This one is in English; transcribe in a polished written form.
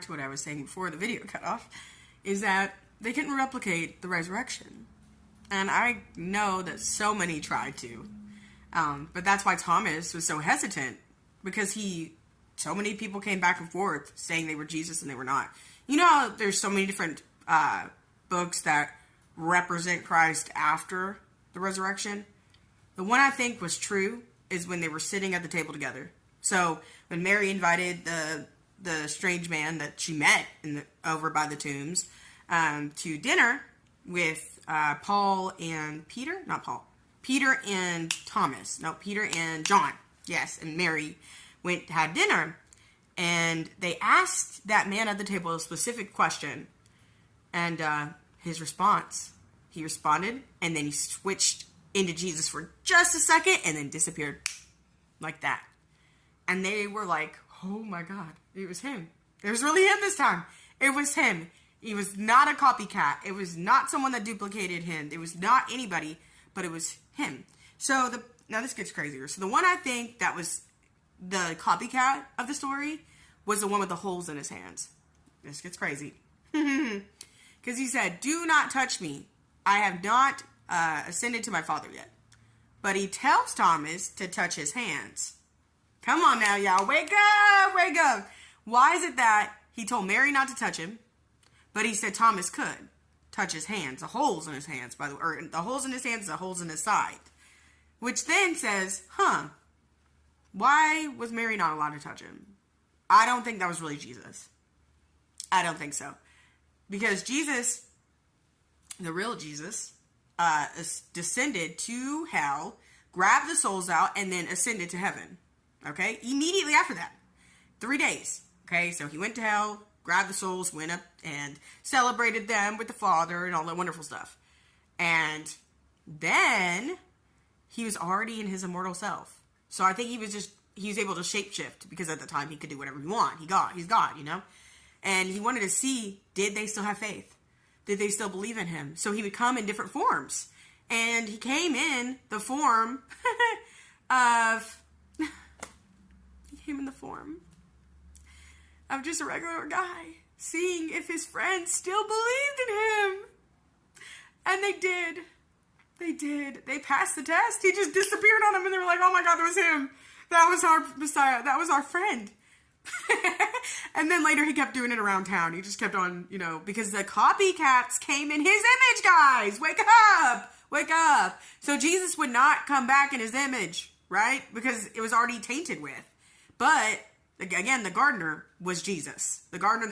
to what I was saying before the video cut off, is that they couldn't replicate the resurrection. And I know that so many tried to. But that's why Thomas was so hesitant, because so many people came back and forth saying they were Jesus and they were not. You know how there's so many different books that represent Christ after the resurrection? The one I think was true is when they were sitting at the table together. So when Mary invited the strange man that she met over by the tombs to dinner with Paul and Peter, not Paul, Peter and Thomas, no, Peter and John, yes, and Mary had dinner, and they asked that man at the table a specific question, and his response, he responded, and then he switched into Jesus for just a second, and then disappeared like that. And they were like, oh my God, it was him. It was really him this time. It was him. He was not a copycat. It was not someone that duplicated him. It was not anybody, but it was him. So now this gets crazier. So the one I think that was the copycat of the story was the one with the holes in his hands. This gets crazy. Because he said, do not touch me. I have not ascended to my Father yet. But he tells Thomas to touch his hands. Come on now, y'all. Wake up, wake up. Why is it that he told Mary not to touch him, but he said Thomas could touch his hands, the holes in his hands, by the way, or the holes in his hands, the holes in his side, which then says, why was Mary not allowed to touch him? I don't think that was really Jesus. I don't think so. Because Jesus, the real Jesus, descended to hell, grabbed the souls out, and then ascended to heaven. Okay? Immediately after that. 3 days. Okay? So he went to hell, grabbed the souls, went up and celebrated them with the Father and all that wonderful stuff. And then he was already in his immortal self. So I think he was able to shapeshift, because at the time he could do whatever he wanted. He's God, you know? And he wanted to see, did they still have faith? Did they still believe in him? So he would come in different forms. And he came in the form of just a regular guy, seeing if his friends still believed in him. And they did. They did. They passed the test. He just disappeared on them, and they were like, oh my God, that was him. That was our Messiah. That was our friend. And then later he kept doing it around town. He just kept on, because the copycats came in his image, guys. Wake up. Wake up. So Jesus would not come back in his image, right? Because it was already tainted with. But again, the gardener was Jesus. The gardener